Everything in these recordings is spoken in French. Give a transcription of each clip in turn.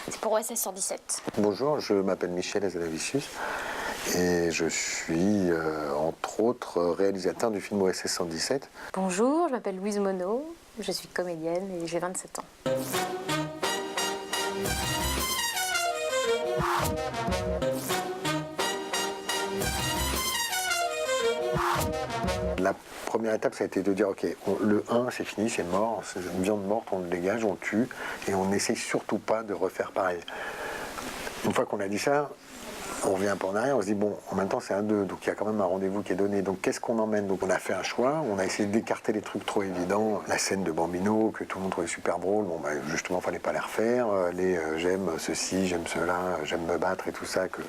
C'est pour OSS 117. Bonjour, je m'appelle Michel Hazanavicius et je suis entre autres réalisateur du film OSS 117. Bonjour, je m'appelle Louise Monod, je suis comédienne et j'ai 27 ans. La première étape, ça a été de dire, ok, le 1, c'est fini, c'est mort, c'est une viande morte, on le dégage, on le tue, et on n'essaye surtout pas de refaire pareil. Une fois qu'on a dit ça, on revient un peu en arrière, on se dit, bon, en même temps, c'est un 2, donc il y a quand même un rendez-vous qui est donné, donc qu'est-ce qu'on emmène? Donc on a fait un choix, on a essayé d'écarter les trucs trop évidents, la scène de Bambino, que tout le monde trouvait super drôle, bon, bah, justement, il fallait pas les refaire, les j'aime ceci, j'aime cela, j'aime me battre et tout ça, que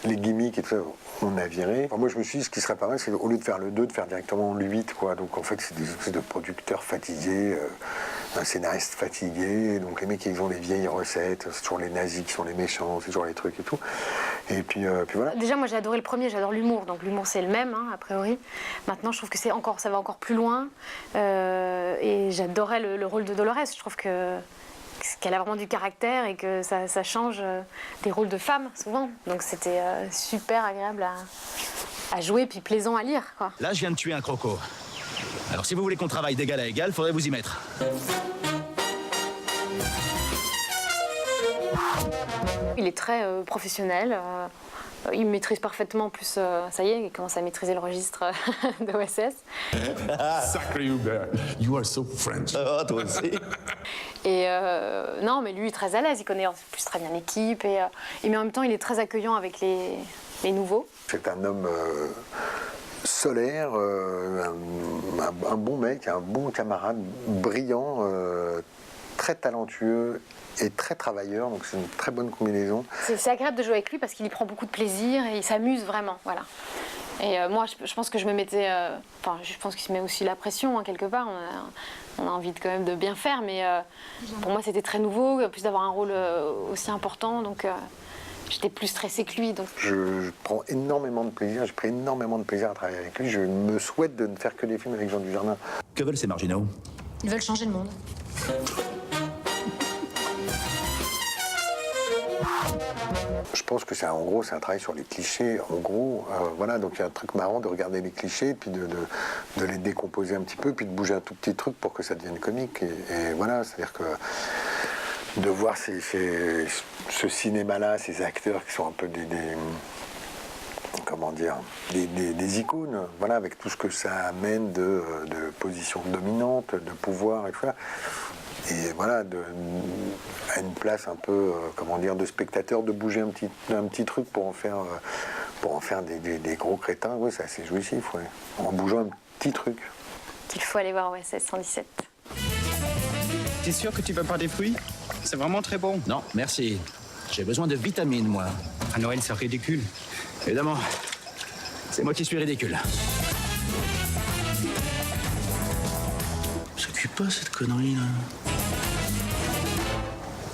les gimmicks et tout ça, on a viré. Enfin, moi, je me suis dit, ce qui serait pas mal, c'est au lieu de faire le 2, de faire directement le 8, quoi. Donc, en fait, c'est des espèces de producteurs fatigués, un scénariste fatigué. Donc, les mecs, ils ont les vieilles recettes. C'est toujours les nazis qui sont les méchants, c'est toujours les trucs et tout. Et puis voilà. Déjà, moi, j'ai adoré le premier, j'adore l'humour. Donc, l'humour, c'est le même, hein, a priori. Maintenant, je trouve que ça va encore plus loin. Et j'adorais le rôle de Dolores. Je trouve qu'elle a vraiment du caractère et que ça change des rôles de femmes, souvent. Donc c'était super agréable à jouer, puis plaisant à lire, quoi. Là, je viens de tuer un croco. Alors si vous voulez qu'on travaille d'égal à égal, faudrait vous y mettre. Il est très professionnel. Il maîtrise parfaitement, en plus, ça y est, il commence à maîtriser le registre d'OSS. Sacré Hubert, you are so French. Oh, toi aussi. Et non, mais lui, il est très à l'aise, il connaît en plus très bien l'équipe, mais en même temps, il est très accueillant avec les nouveaux. C'est un homme solaire, un bon mec, un bon camarade, brillant, très talentueux et très travailleur, donc c'est une très bonne combinaison. C'est agréable de jouer avec lui parce qu'il y prend beaucoup de plaisir et il s'amuse vraiment, voilà. Et moi, je pense que je me mettais... je pense qu'il se met aussi la pression, hein, quelque part. On a envie quand même de bien faire, mais pour moi, c'était très nouveau, en plus d'avoir un rôle aussi important, donc j'étais plus stressée que lui. Donc... Je prends énormément de plaisir, j'ai pris énormément de plaisir à travailler avec lui. Je me souhaite de ne faire que des films avec Jean Dujardin. Que veulent ces marginaux? Ils veulent changer le monde. Je pense que en gros, c'est un travail sur les clichés. En gros, voilà, donc il y a un truc marrant de regarder les clichés, puis de les décomposer un petit peu, puis de bouger un tout petit truc pour que ça devienne comique. Et voilà, c'est-à-dire que de voir ce cinéma-là, ces acteurs qui sont un peu des icônes, voilà, avec tout ce que ça amène de position dominante, de pouvoir et tout ça. Et voilà, à une place un peu, de spectateur, de bouger un petit truc pour en faire des gros crétins, oui, c'est assez jouissif, ouais. En bougeant un petit truc. Il faut aller voir OSS 117. T'es sûr que tu veux pas des fruits? C'est vraiment très bon. Non, merci. J'ai besoin de vitamines, moi. À Noël, c'est ridicule. Évidemment, c'est moi qui suis ridicule. Ça cuit pas, cette connerie, là.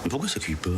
Mais pourquoi ça cuit pas?